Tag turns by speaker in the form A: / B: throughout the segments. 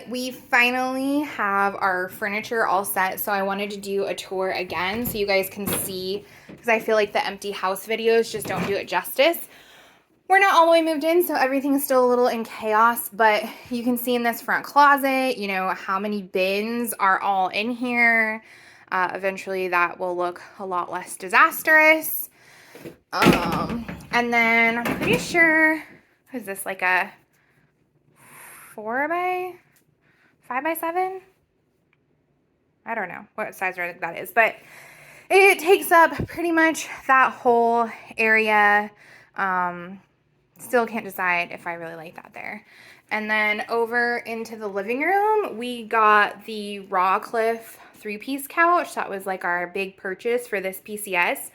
A: right, we finally have our furniture all set, so I wanted to do a tour again so you guys can see, because I feel like the empty house videos just don't do it justice. We're not all the way moved in, so everything's still a little in chaos, but you can see in this front closet, you know, how many bins are all in here. Eventually that will look a lot less disastrous. And then I'm pretty sure, is this like a 5x7? I don't know what size that is, but it takes up pretty much that whole area. Still can't decide if I really like that there. And then over into the living room, we got the Rawcliffe 3-piece couch. That was like our big purchase for this PCS.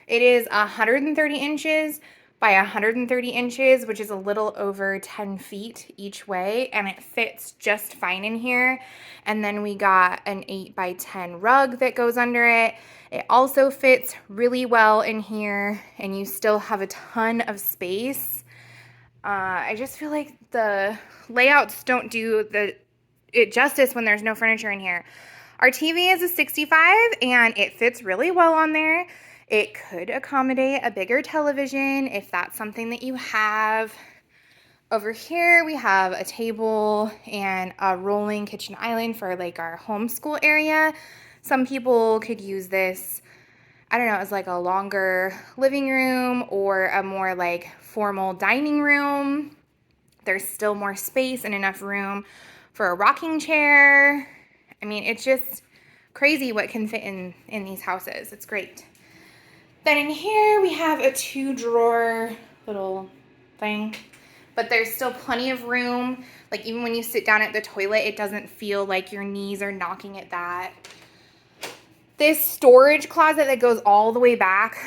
A: It is 130 inches by 130 inches, which is a little over 10 feet each way, and it fits just fine in here. And then we got an 8x10 rug that goes under it. It also fits really well in here, and you still have a ton of space. I just feel like the layouts don't do it justice when there's no furniture in here. Our TV is a 65, and it fits really well on there. It could accommodate a bigger television if that's something that you have. Over here, we have a table and a rolling kitchen island for like our homeschool area. Some people could use this, I don't know, as like a longer living room or a more like formal dining room. There's still more space and enough room for a rocking chair. I mean, it's just crazy what can fit in these houses. It's great. Then in here we have a 2-drawer little thing, but there's still plenty of room. Like even when you sit down at the toilet, it doesn't feel like your knees are knocking at that. This storage closet that goes all the way back,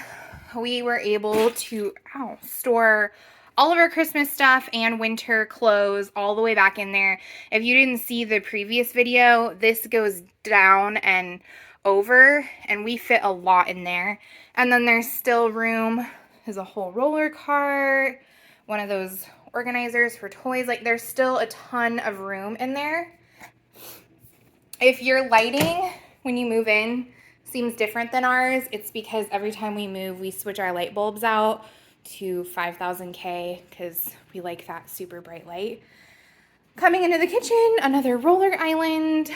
A: we were able to store all of our Christmas stuff and winter clothes all the way back in there. If you didn't see the previous video, this goes down and over, and we fit a lot in there. And then there's still room. There's a whole roller cart, one of those organizers for toys. Like there's still a ton of room in there. If your lighting when you move in seems different than ours, it's because every time we move, we switch our light bulbs out to 5000K because we like that super bright light. Coming into the kitchen, another roller island,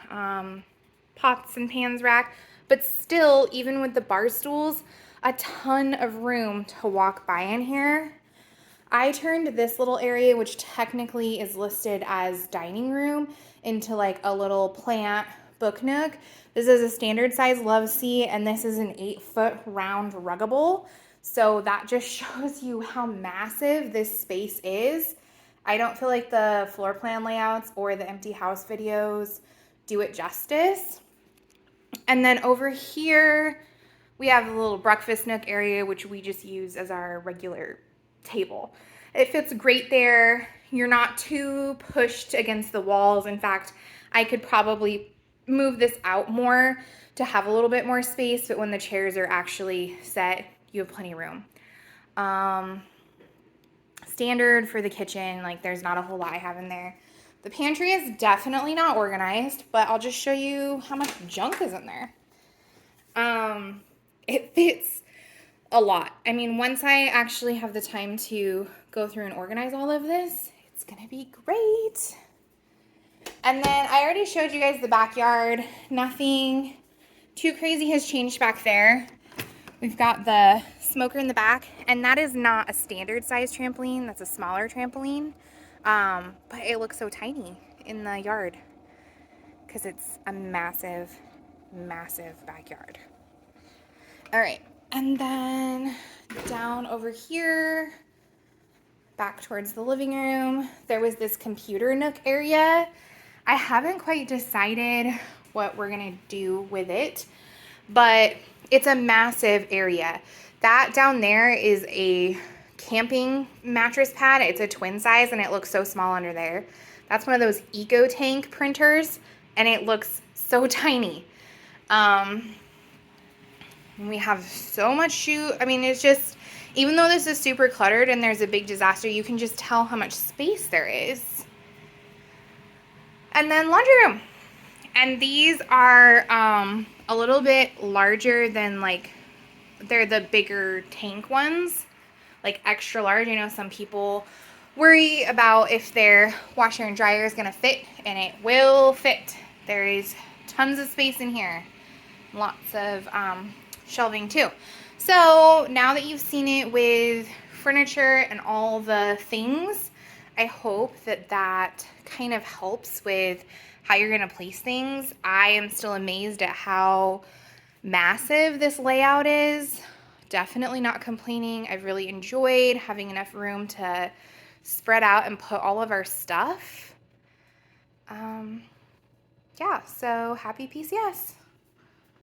A: pots and pans rack, but still, even with the bar stools, a ton of room to walk by in here. I turned this little area, which technically is listed as dining room, into like a little plant book nook. This is a standard size love seat, and this is an 8-foot round ruggable. So that just shows you how massive this space is. I don't feel like the floor plan layouts or the empty house videos do it justice. And then over here, we have a little breakfast nook area, which we just use as our regular table. It fits great there. You're not too pushed against the walls. In fact, I could probably move this out more to have a little bit more space, but when the chairs are actually set, you have plenty of room. Standard for the kitchen, like there's not a whole lot I have in there. The pantry is definitely not organized, but I'll just show you how much junk is in there. It fits a lot. I mean, once I actually have the time to go through and organize all of this, it's gonna be great. And then I already showed you guys the backyard. Nothing too crazy has changed back there. We've got the smoker in the back, and that is not a standard size trampoline. That's a smaller trampoline. But it looks so tiny in the yard because it's a massive, massive backyard. All right, and then down over here, back towards the living room, there was this computer nook area. I haven't quite decided what we're gonna do with it, but it's a massive area. That down there is a camping mattress pad. It's a twin size, and it looks so small under there. That's one of those Eco Tank printers, and it looks so tiny. We have so much shoe. I mean, it's just, even though this is super cluttered and there's a big disaster, you can just tell how much space there is. And then laundry room. And these are a little bit larger than like, they're the bigger tank ones, like extra large. I know some people worry about if their washer and dryer is going to fit, and it will fit. There is tons of space in here. Lots of shelving too. So now that you've seen it with furniture and all the things, I hope that that kind of helps with how you're going to place things. I am still amazed at how massive this layout is. Definitely not complaining. I've really enjoyed having enough room to spread out and put all of our stuff. Yeah, so happy PCS.